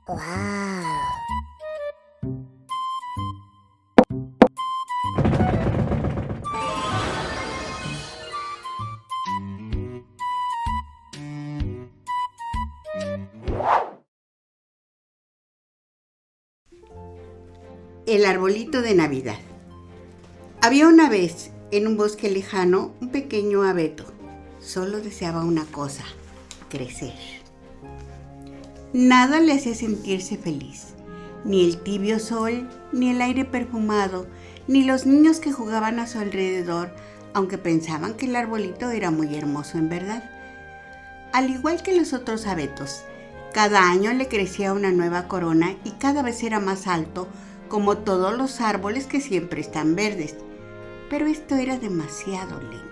¡Wow! El arbolito de Navidad. Había una vez, en un bosque lejano, un pequeño abeto. Solo deseaba una cosa: crecer. Nada le hacía sentirse feliz. Ni el tibio sol, ni el aire perfumado, ni los niños que jugaban a su alrededor, aunque pensaban que el arbolito era muy hermoso en verdad. Al igual que los otros abetos, cada año le crecía una nueva corona y cada vez era más alto, como todos los árboles que siempre están verdes. Pero esto era demasiado lento.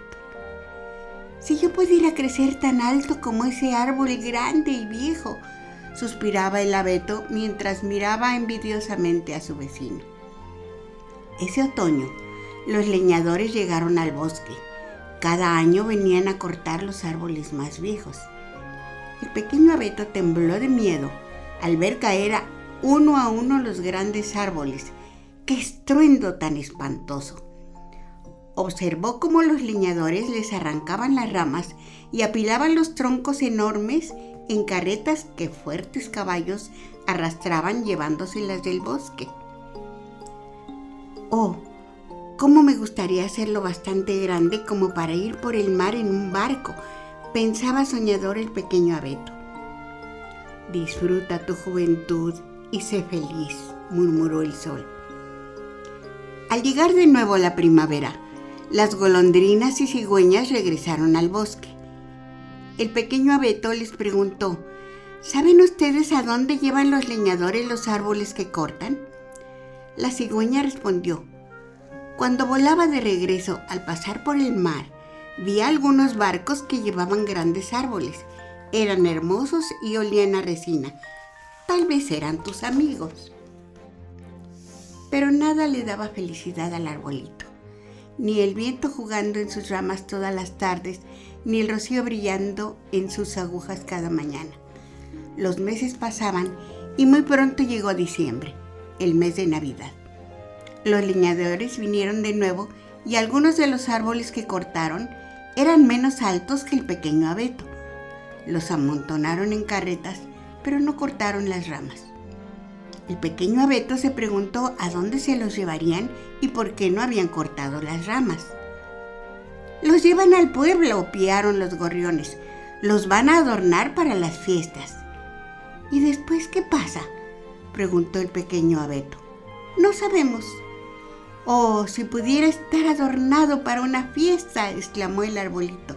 Si yo pudiera crecer tan alto como ese árbol grande y viejo, suspiraba el abeto mientras miraba envidiosamente a su vecino. Ese otoño, los leñadores llegaron al bosque. Cada año venían a cortar los árboles más viejos. El pequeño abeto tembló de miedo al ver caer uno a uno los grandes árboles. ¡Qué estruendo tan espantoso! Observó cómo los leñadores les arrancaban las ramas y apilaban los troncos enormes en carretas que fuertes caballos arrastraban llevándoselas del bosque. ¡Oh! ¡Cómo me gustaría hacerlo bastante grande como para ir por el mar en un barco!, pensaba soñador el pequeño abeto. «Disfruta tu juventud y sé feliz», murmuró el sol. Al llegar de nuevo la primavera, las golondrinas y cigüeñas regresaron al bosque. El pequeño abeto les preguntó: «¿Saben ustedes a dónde llevan los leñadores los árboles que cortan?». La cigüeña respondió: «Cuando volaba de regreso al pasar por el mar, vi algunos barcos que llevaban grandes árboles. Eran hermosos y olían a resina. Tal vez eran tus amigos». Pero nada le daba felicidad al arbolito. Ni el viento jugando en sus ramas todas las tardes, ni el rocío brillando en sus agujas cada mañana. Los meses pasaban y muy pronto llegó diciembre, el mes de Navidad. Los leñadores vinieron de nuevo y algunos de los árboles que cortaron eran menos altos que el pequeño abeto. Los amontonaron en carretas, pero no cortaron las ramas. El pequeño abeto se preguntó a dónde se los llevarían y por qué no habían cortado las ramas. «Los llevan al pueblo», piaron los gorriones. «Los van a adornar para las fiestas». «¿Y después qué pasa?», preguntó el pequeño abeto. «No sabemos». «Oh, si pudiera estar adornado para una fiesta», exclamó el arbolito.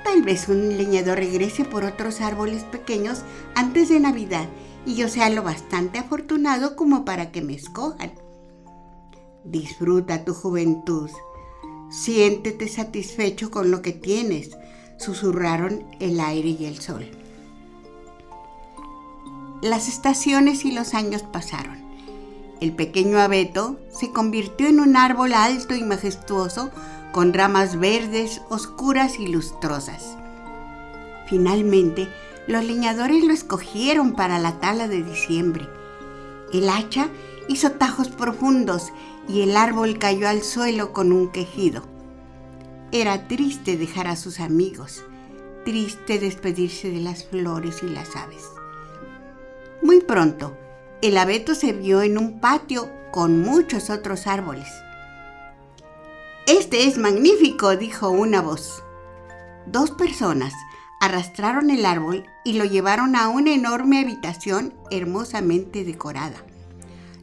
«Tal vez un leñador regrese por otros árboles pequeños antes de Navidad y yo sea lo bastante afortunado como para que me escojan». «Disfruta tu juventud. Siéntete satisfecho con lo que tienes», susurraron el aire y el sol. Las estaciones y los años pasaron. El pequeño abeto se convirtió en un árbol alto y majestuoso con ramas verdes, oscuras y lustrosas. Finalmente, los leñadores lo escogieron para la tala de diciembre. El hacha hizo tajos profundos y el árbol cayó al suelo con un quejido. Era triste dejar a sus amigos, triste despedirse de las flores y las aves. Muy pronto, el abeto se vio en un patio con muchos otros árboles. «Este es magnífico», dijo una voz. 2 personas arrastraron el árbol y lo llevaron a una enorme habitación hermosamente decorada.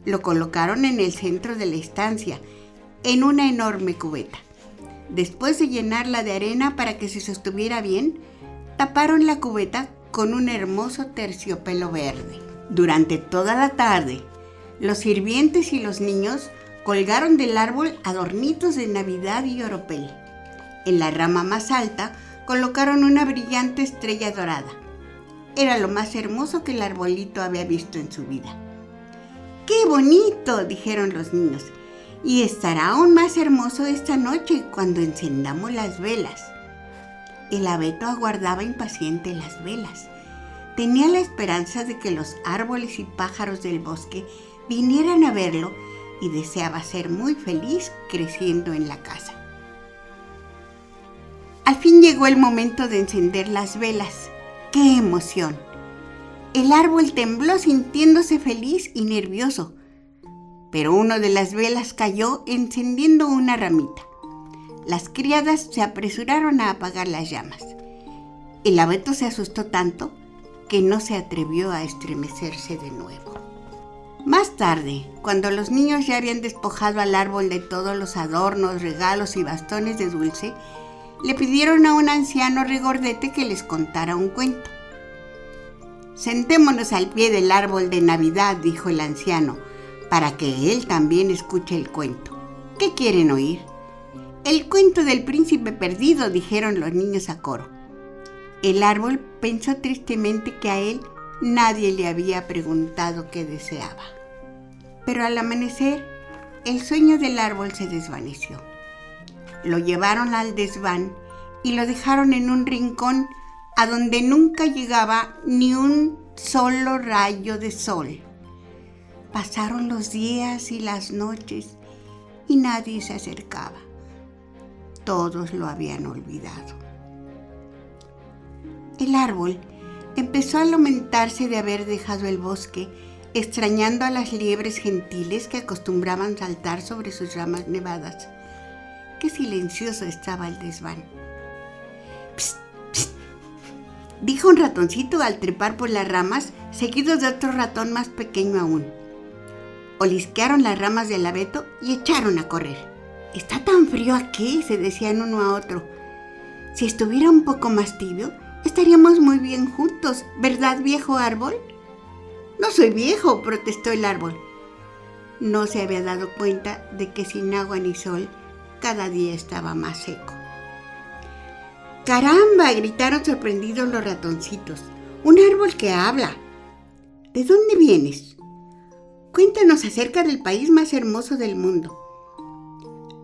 Lo colocaron en el centro de la estancia, en una enorme cubeta. Después de llenarla de arena para que se sostuviera bien, taparon la cubeta con un hermoso terciopelo verde. Durante toda la tarde, los sirvientes y los niños colgaron del árbol adornitos de Navidad y oropel. En la rama más alta colocaron una brillante estrella dorada. Era lo más hermoso que el arbolito había visto en su vida. «¡Qué bonito!», dijeron los niños. «Y estará aún más hermoso esta noche cuando encendamos las velas». El abeto aguardaba impaciente las velas. Tenía la esperanza de que los árboles y pájaros del bosque vinieran a verlo y deseaba ser muy feliz creciendo en la casa. Al fin llegó el momento de encender las velas. ¡Qué emoción! El árbol tembló sintiéndose feliz y nervioso, pero una de las velas cayó encendiendo una ramita. Las criadas se apresuraron a apagar las llamas. El abeto se asustó tanto que no se atrevió a estremecerse de nuevo. Más tarde, cuando los niños ya habían despojado al árbol de todos los adornos, regalos y bastones de dulce, le pidieron a un anciano regordete que les contara un cuento. «Sentémonos al pie del árbol de Navidad», dijo el anciano, «para que él también escuche el cuento. ¿Qué quieren oír?» «El cuento del príncipe perdido», dijeron los niños a coro. El árbol pensó tristemente que a él nadie le había preguntado qué deseaba. Pero al amanecer, el sueño del árbol se desvaneció. Lo llevaron al desván y lo dejaron en un rincón a donde nunca llegaba ni un solo rayo de sol. Pasaron los días y las noches y nadie se acercaba. Todos lo habían olvidado. El árbol empezó a lamentarse de haber dejado el bosque, extrañando a las liebres gentiles que acostumbraban saltar sobre sus ramas nevadas. Qué silencioso estaba el desván. «Psst, psst», dijo un ratoncito al trepar por las ramas, seguido de otro ratón más pequeño aún. Olisquearon las ramas del abeto y echaron a correr. «Está tan frío aquí», se decían uno a otro. «Si estuviera un poco más tibio, estaríamos muy bien juntos, ¿verdad, viejo árbol?» «No soy viejo», protestó el árbol. No se había dado cuenta de que sin agua ni sol, cada día estaba más seco. «¡Caramba!», gritaron sorprendidos los ratoncitos. «¡Un árbol que habla!» «¿De dónde vienes? Cuéntanos acerca del país más hermoso del mundo».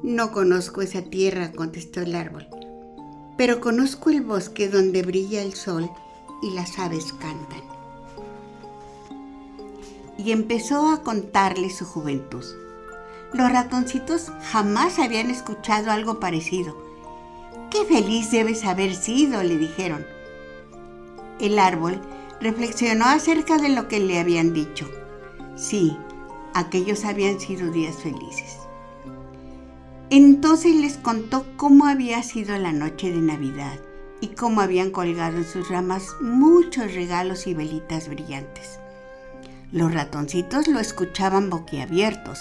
«No conozco esa tierra», contestó el árbol, «pero conozco el bosque donde brilla el sol y las aves cantan». Y empezó a contarle su juventud. Los ratoncitos jamás habían escuchado algo parecido. «¡Qué feliz debes haber sido!», le dijeron. El árbol reflexionó acerca de lo que le habían dicho. Sí, aquellos habían sido días felices. Entonces les contó cómo había sido la noche de Navidad y cómo habían colgado en sus ramas muchos regalos y velitas brillantes. Los ratoncitos lo escuchaban boquiabiertos,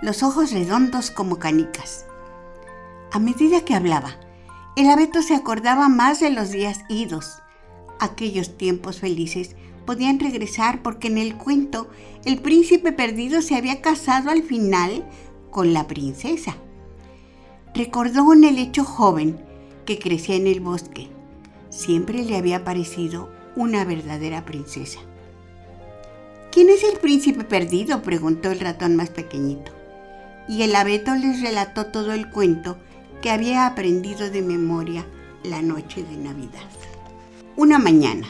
los ojos redondos como canicas. A medida que hablaba, el abeto se acordaba más de los días idos. Aquellos tiempos felices podían regresar porque en el cuento el príncipe perdido se había casado al final con la princesa. Recordó un helecho joven que crecía en el bosque. Siempre le había parecido una verdadera princesa. «¿Quién es el príncipe perdido?», preguntó el ratón más pequeñito. Y el abeto les relató todo el cuento que había aprendido de memoria la noche de Navidad. Una mañana,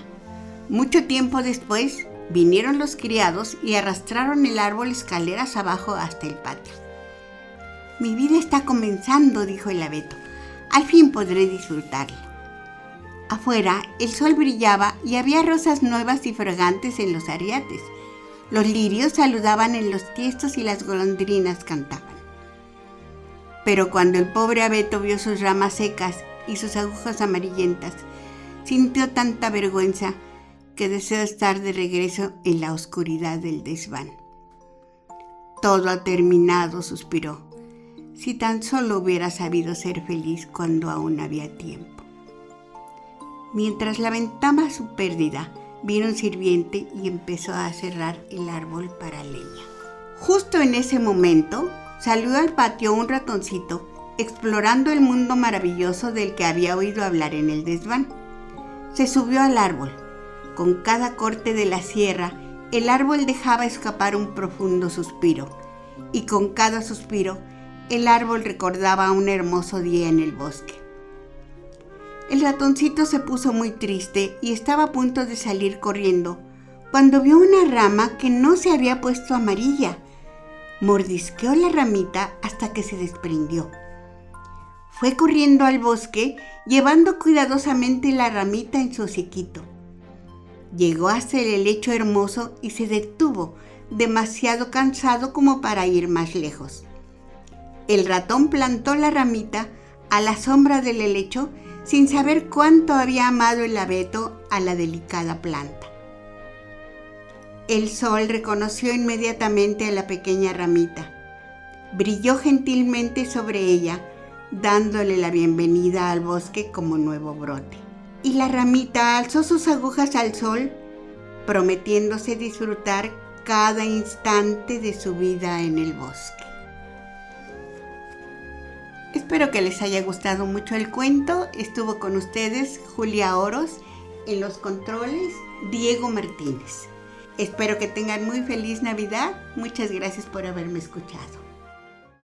mucho tiempo después, vinieron los criados y arrastraron el árbol escaleras abajo hasta el patio. «Mi vida está comenzando», dijo el abeto. «Al fin podré disfrutarla». Afuera, el sol brillaba y había rosas nuevas y fragantes en los ariates. Los lirios saludaban en los tiestos y las golondrinas cantaban. Pero cuando el pobre abeto vio sus ramas secas y sus agujas amarillentas, sintió tanta vergüenza que deseó estar de regreso en la oscuridad del desván. «Todo ha terminado», suspiró. «Si tan solo hubiera sabido ser feliz cuando aún había tiempo». Mientras lamentaba su pérdida, vino un sirviente y empezó a cerrar el árbol para leña. Justo en ese momento, salió al patio un ratoncito explorando el mundo maravilloso del que había oído hablar en el desván. Se subió al árbol. Con cada corte de la sierra, el árbol dejaba escapar un profundo suspiro, y con cada suspiro, el árbol recordaba un hermoso día en el bosque. El ratoncito se puso muy triste y estaba a punto de salir corriendo cuando vio una rama que no se había puesto amarilla. Mordisqueó la ramita hasta que se desprendió. Fue corriendo al bosque, llevando cuidadosamente la ramita en su hociquito. Llegó hasta el helecho hermoso y se detuvo, demasiado cansado como para ir más lejos. El ratón plantó la ramita a la sombra del helecho sin saber cuánto había amado el abeto a la delicada planta. El sol reconoció inmediatamente a la pequeña ramita. Brilló gentilmente sobre ella, dándole la bienvenida al bosque como nuevo brote. Y la ramita alzó sus agujas al sol, prometiéndose disfrutar cada instante de su vida en el bosque. Espero que les haya gustado mucho el cuento. Estuvo con ustedes Julia Oros, en los controles Diego Martínez. Espero que tengan muy feliz Navidad. Muchas gracias por haberme escuchado.